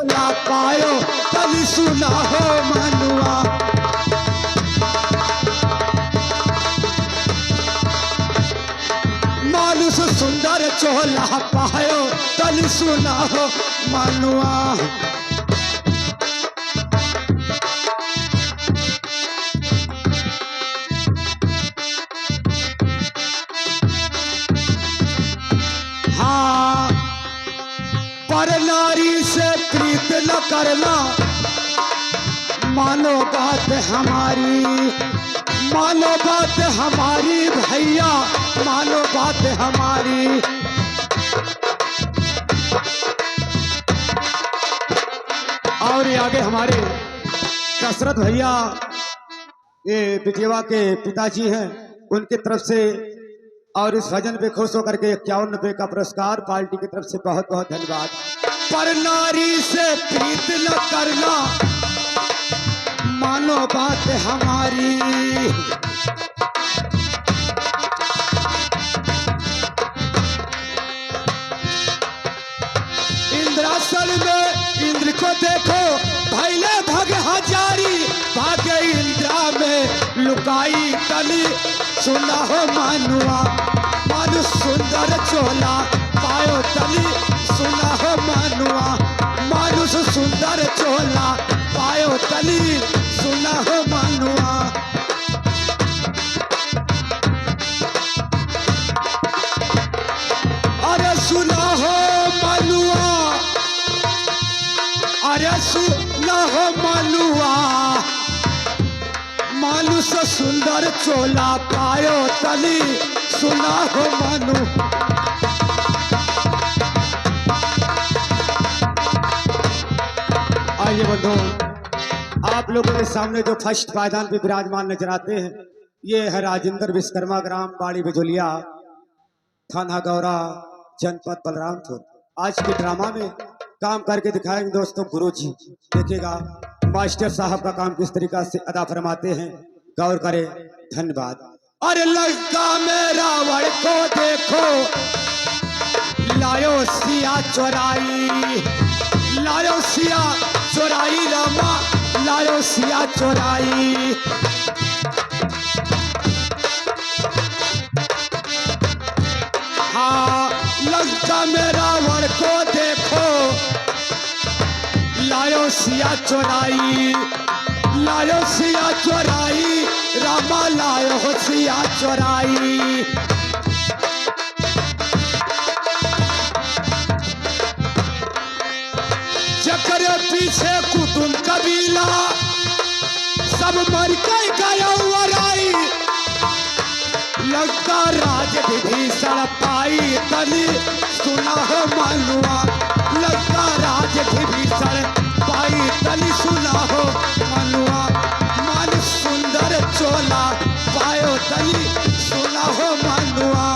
चोला पायो तली सुना हो मनुआ। मानुष सुंदर चोला पायो तली सुना हो मनुआ। हाँ, पर नारी से प्रीत न करना, मानो बात हमारी, मानो बात हमारी भैया, मानो बात हमारी। और ये आगे हमारे दशरथ भैया, ये बिटिया के पिताजी हैं, उनकी तरफ से और इस भजन पे खुश होकर के 51 रुपए का पुरस्कार पार्टी की तरफ से बहुत बहुत धन्यवाद। पर नारी से प्रीत न करना, मानो बात हमारी। इंद्रासन में इंद्र को देखो, भैले भग हजारी, भागे इंद्रा में लुकाई तली सुना हो मनुआ। मानुष सुंदर चोला पायो तली सुना हो मनुआ। मानुष सुंदर चोला पायो तली सुना हो मनुआ। अरे सुना हो मनुआ, अरे सुना हो मनुआ। मानुष सुंदर चोला पायो तली सुना हो मनु। आइए बंधु, आप लोगों के सामने जो फर्स्ट पायदान पे विराजमान नजर आते हैं, ये है राजेंद्र विश्वकर्मा, ग्राम बाड़ी बिजोलिया, थाना गौरा, जनपद बलरामपुर। आज के ड्रामा में काम करके दिखाएंगे दोस्तों गुरुजी। देखिएगा मास्टर साहब का काम किस तरीका से अदा फरमाते हैं, गौर करें। धन्यवाद। अरे लंका में रावण को देखो, लायो सिया चोराई, लायो सिया चोराई रामा, लायो सिया चोराई। हाँ, लंका में रावण को देखो, लायो सिया चोराई, लायो सिया चोराई रामा, लायो सिया चोराई। चक्र पीछे कुतुम कबीला, सब मर के गया वराई। लंका राज विभीषण पाई तली सुना हो मनुआ। लंका राज विभीषण पाई तली सुना हो मनुआ। मन सुंदर चोला पायो तली सुना हो मनुआ।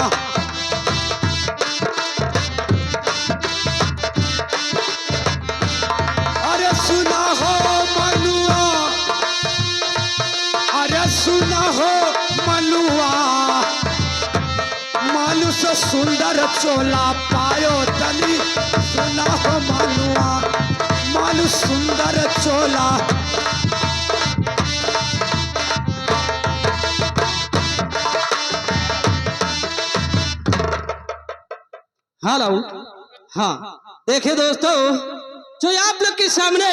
अरे सुना हो मनुआ, अरे सुना हो मनुआ। मानुष सुंदर चोला पायो तली सुना हो मनुआ। मानुष सुंदर चोला। हेलो, हाँ देखिए दोस्तों, जो आप लोग के सामने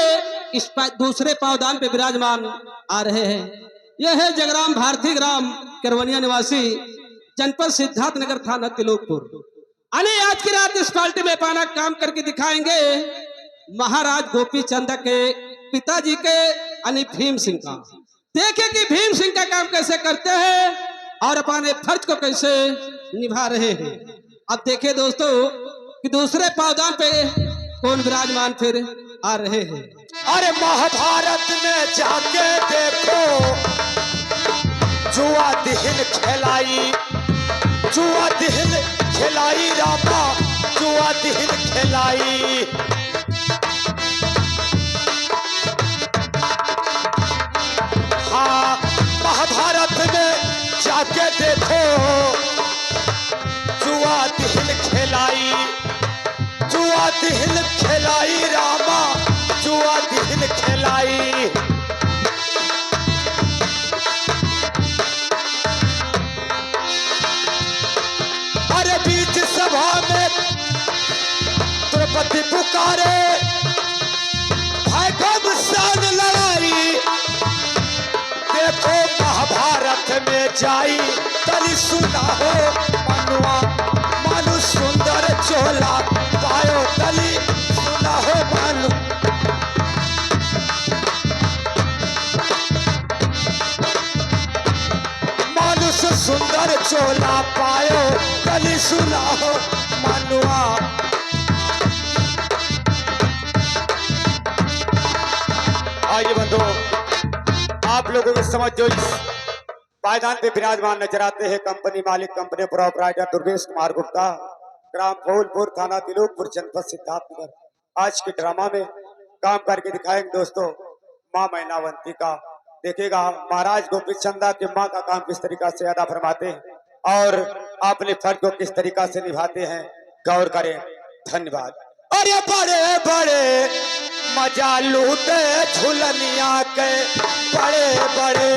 इस दूसरे पावदान पे विराजमान आ रहे हैं, यह है जगराम भारती ग्राम करवनिया निवासी, जनपद सिद्धार्थ नगर, थाना तिलोकपुर। अने आज की रात इस पार्टी में पाना काम करके दिखाएंगे महाराज गोपी चंद के पिताजी के अने भीम सिंह का। देखे कि भीम सिंह का काम कैसे करते हैं और अपने फर्ज को कैसे निभा रहे हैं। अब देखिए दोस्तों कि दूसरे पावदान पे कौन विराजमान फिर आ रहे हैं। अरे महाभारत में जाके देखो, जुआ दिहिन खिलाई, जुआ दिहिन खिलाई रामा, जुआ दिहिन खिलाई। हाँ, महाभारत में जाके देखो, जुआ दिहिन खिलाई, जुआ दिहिन खिलाई रामा, जाई तली सुना हो मनुआ मानु सुंदर चोला पायो तली सुना हो मानु मानुष सुंदर चोला पायो तली सुना हो मनुआ। आइए बंधु, आप लोगों की समझ जो इस पायदान पे विराजमान नजर आते हैं कंपनी मालिक कंपनी प्रोपराइटर दुर्गेश कुमार गुप्ता, ग्राम फूलपुर, थाना तिलोकपुर, जनपद सिद्धार्थनगर। आज के ड्रामा में काम करके दिखाएंगे दोस्तों माँ मैनावंती का। देखिएगा महाराज गोपी चंदा के माँ का काम किस तरीका से अदा फरमाते हैं और अपने फर्ज को किस तरीका से निभाते हैं, गौर करें। धन्यवाद। अरे बड़े बड़े मजा लूटे झुलनिया के बड़े बड़े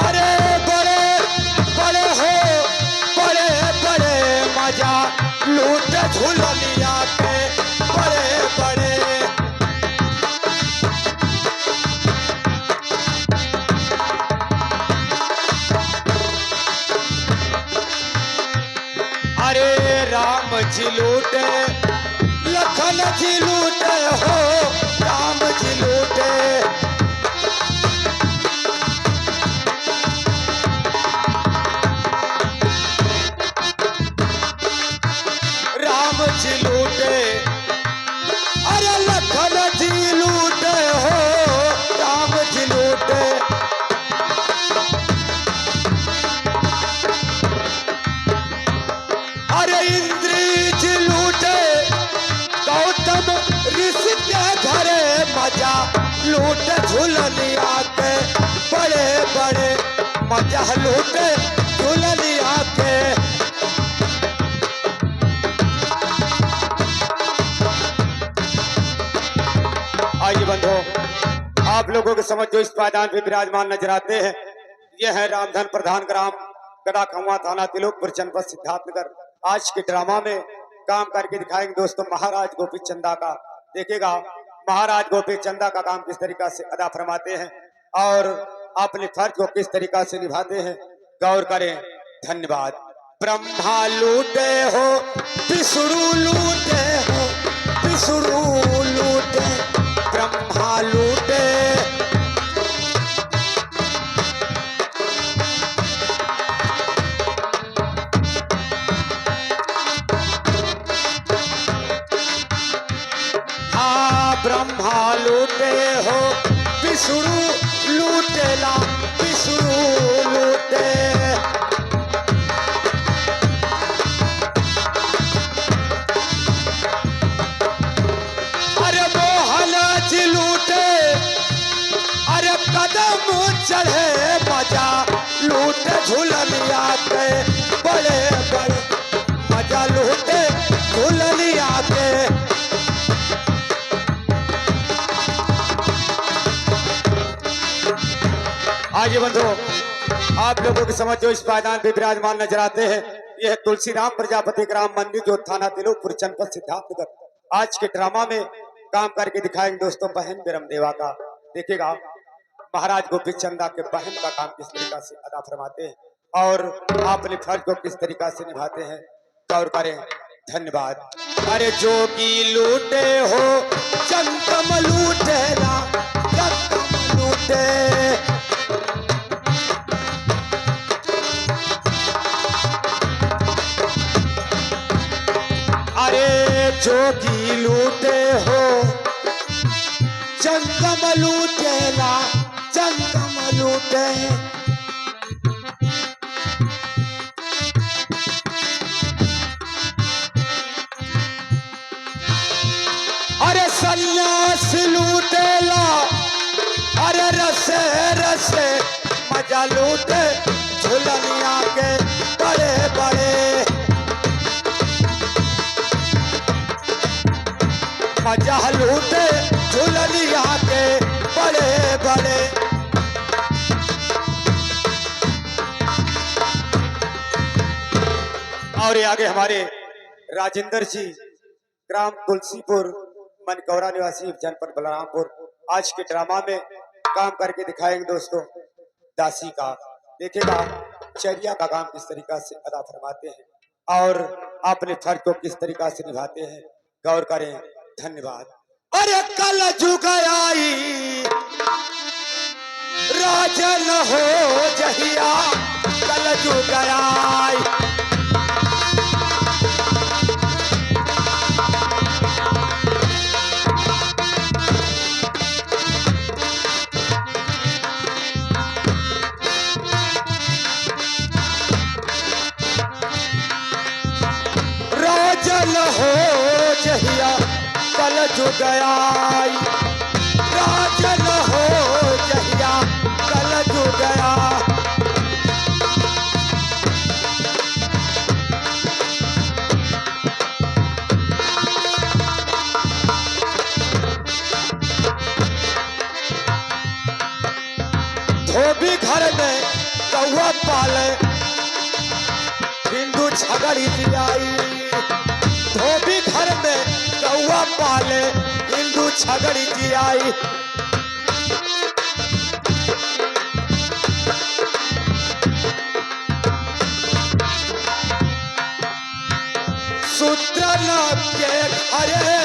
अरे बड़े बड़े हो बड़े बड़े मजा लूटे झुलनिया के बड़े बड़े। अरे राम जी लूटे लखन जी लूटे हो राम जी लूटे। राम जी लूटे अरे लखन जी लूटे हो राम जी लूटे। अरे इंद्री जी लूटे गौतम ऋषि के घरे मजा लूटे झूलनिया के बड़े बड़े मजा लूटे झूलनिया के। आइए बंधु, आप लोगों की समझ जो इस पायदान पे विराजमान नजर आते हैं यह है रामधन प्रधान ग्राम गड़ा खवा, थाना तिलोकपुर, जनपद सिद्धार्थनगर। आज के ड्रामा में काम करके दिखाएंगे दोस्तों महाराज गोपी चंदा का। देखिएगा महाराज गोपी चंदा का काम किस तरीका से अदा फरमाते हैं और अपने फर्ज को किस तरीका से निभाते हैं, गौर करें। धन्यवाद। ब्रह्मा लूटे हो विष्णु लूटे हो विष्णु लूटे ब्रह्मा लूटे। ब्रह्मा लूटे हो विष्णु लूटेला विष्णु लूटे। अरे मोहन जी लूटे अरे कदम चढ़े मजा लूटे झूलनिया के बड़े बड़े मजा लूटे झूलनिया के। आइए बंधु, आप लोगों की समझ जो इस पायदान पे विराजमान नजर आते हैं यह तुलसीराम प्रजापति ग्राम मंदिर जो थाना तिलोकपुर, जनपद सिद्धार्थनगर। आज के ड्रामा में काम करके दिखाएंगे दोस्तों बहन बिरम देवा का। देखिएगा महाराज गोपी चंदा के बहन का काम किस तरीका से अदा फरमाते हैं और अपने फर्ज को किस तरीका से निभाते हैं, गौर करें। धन्यवाद। अरे जोगी लूटे हो चंदम लूटे ना चंदम लूटे। अरे जोगी लूटे हो चंदम लूटे ना चंदम लूटे। अरे सन्यास लूटेला अरे रसे रसे मजा लूटे झुलनिया के बड़े बड़े मजा लूटे झुलनिया के बड़े बड़े। और ये आगे हमारे राजेंद्र जी ग्राम तुलसीपुर मनकौरा निवासी जनपद बलरामपुर आज के ड्रामा में काम करके दिखाएंगे दोस्तों दासी का। देखेगा चर्या का काम किस तरीका से अदा फरमाते हैं और अपने फर्ज को किस तरीका से निभाते हैं, गौर करें। धन्यवाद। अरे कल जुग आई राजन हो जहिया, कल जुग आई हो जहिया, कल जुग आई राजन हो जहिया, कल जुग आई। धोबी घर में कौआ पाले, हिंदू छगड़ी जियाई। धोबी घर में कौआ पाले, हिंदू छगड़ी जियाई। सूत्रन के घरे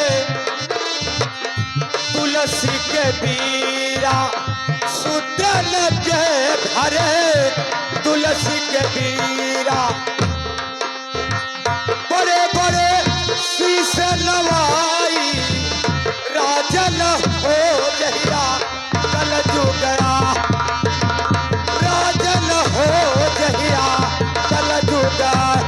तुलसी के बीरा, सूत्रन के घरे तुलसी के बीरा। बड़े बड़े शीश नवाई राजन हो जहिया, कल जुग आई राजन हो जहिया, कल जुग आई।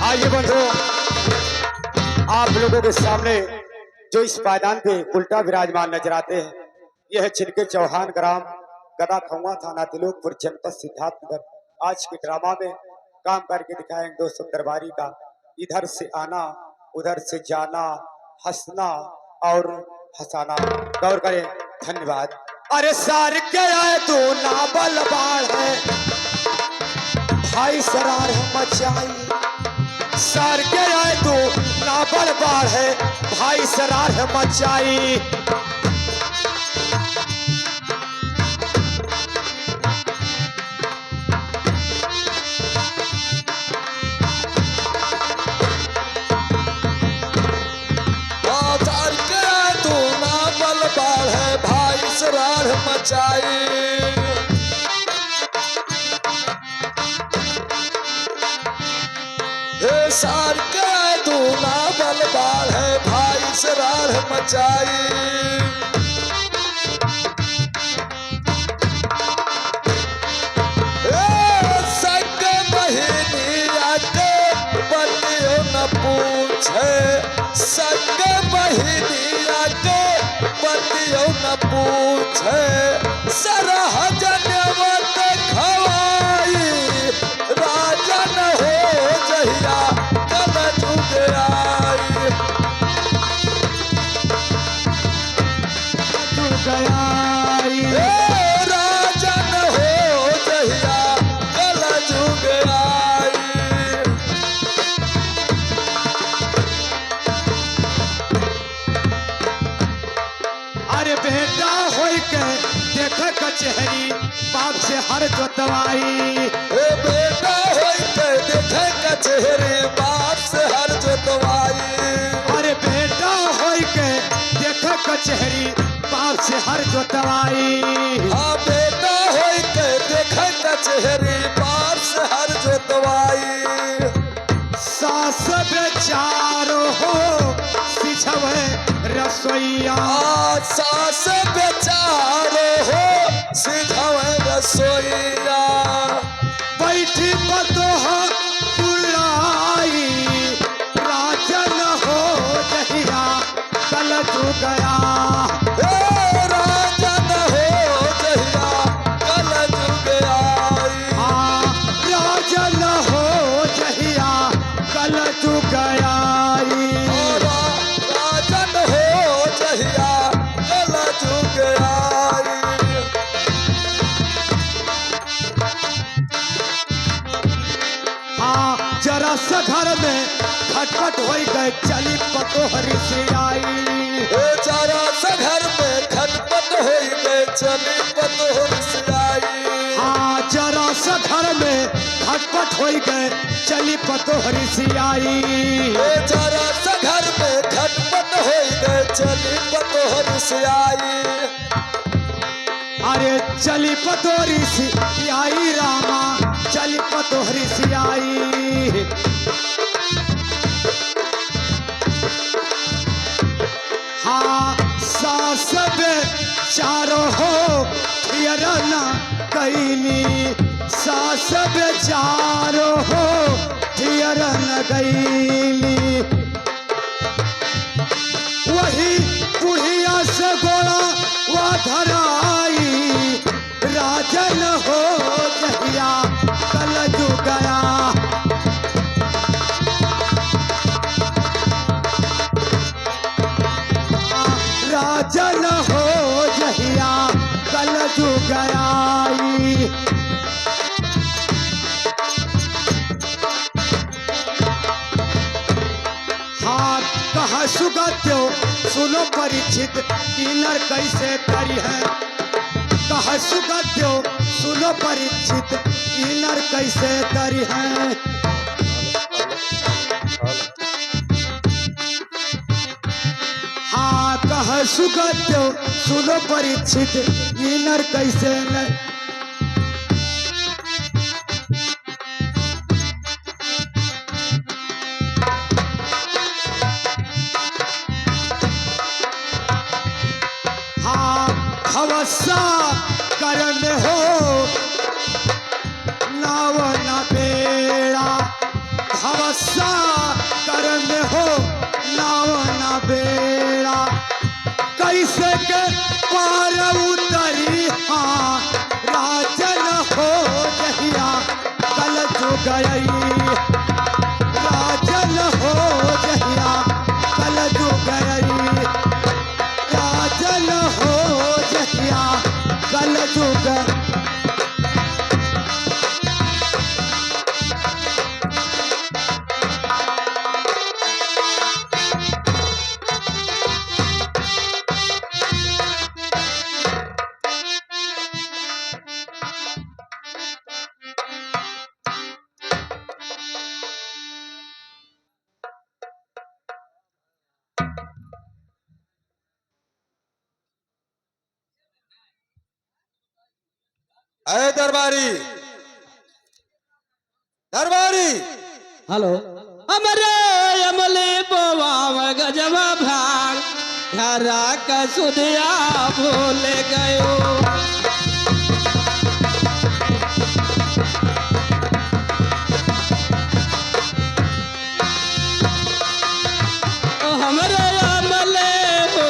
आइए बंधुओं, आप लोगों के सामने जो इस पायदान पे उल्टा विराजमान नजर आते हैं, यह है छिनके चौहान ग्राम गदा खौआ थाना तिलोकपुर जनपद सिद्धार्थनगर। आज के ड्रामा में काम करके दिखाएंगे दोस्तों दरबारी का। इधर से आना उधर से जाना, हंसना और हंसाना, गौर करें। धन्यवाद। अरे सार के आए तू ना बल बाढ़ है, भाई सरार मचाई। सार के आए तू ना बल बाढ़ है, भाई सरार मचाई। सरार मचाई। हे सार के तू ना बल बाल है, भाई सरार मचाई। सग बहिनी आके बतियो न पूछे, सग बहिनी आके बतियो न पूछे। सरहजनवत खवाई राजन हो जहिया, कल जुग आई जुग आई। राजन हो जहिया, कल जुग आई। अरे बेटा होई के देख कचहरी, बाप से हर जोतवाई। बेटा होई के देख कचहरी, बाप से हर जोतवाई। अरे बेटा होई के देख कचहरी, बाप से हर जोतवाई। हाँ बेटा होई के देख कचहरी, बाप से हर जोतवाई। सास बेचारो हो सिझवे रसोईया, सास बेचारो हो सिझवे रसोईया। बैठी पतोह बुलाई राजन हो जहिया, कल जुग आई। राजन हो जहिया, कल जुग आई। राजन हो जहिया, कल जुग आई। राजन हो जहिया, कल जुग आई। खटपट हो गए चली पतोहरी से आई। ओ जरा सा घर में खटपट हो गए चली पतोहरी से आई। हाँ जरा सा घर में खटपट हो गए चली पतोहरी से आई। ओ जरा सा घर में खटपट हो गए चली पतोहरी से आई। अरे चली पतोहरी से आई रामा चली पतोहरी से आई। हाँ सास बेचारो हो थियरना कैली। सास बेचारो हो थियरन गईली। वही बुढ़िया से गोड़ा वा धराई। राजन हो जहिया कल जो गया। राजन हो जहिया कल जो गया। हाँ कहा सुगत्यो सुनो परीक्षित किन्नर कैसे करी है। कहा सुगत्यो सुनो परीक्षित किन्नर कैसे करी है। हाँ कहा सुगत्यो सुनो परीक्षित किन्नर कैसे न। हवसा करन हो नाव न बेड़ा। हवसा करन हो नाव न बेड़ा। कैसे के पार उतरी। हाँ राजन हो जहिया कल जो गई। राजन हो जहिया कल जो गई। राजन हो जहिया कल जो गई। अरे दरबारी दरबारी। हेलो अमरे अमले बोवा गजवा भाग घरा का सुधिया भूल गयो। हमरे अमले हो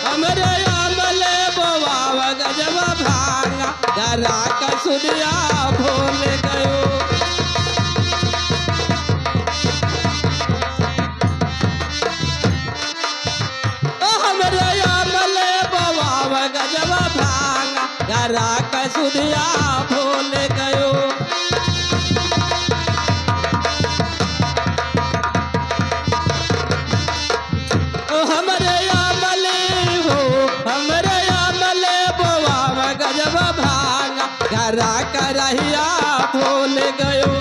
हमरे अमले बोवा गजवा भाग घरा का सुधिया भूल गयो। गजवा भांगा घरा का सुधिया भूल गयो। हमरे अमले हो हमरे अमले बोवा गजवा भांगा घरा का रहिया भूल गयो।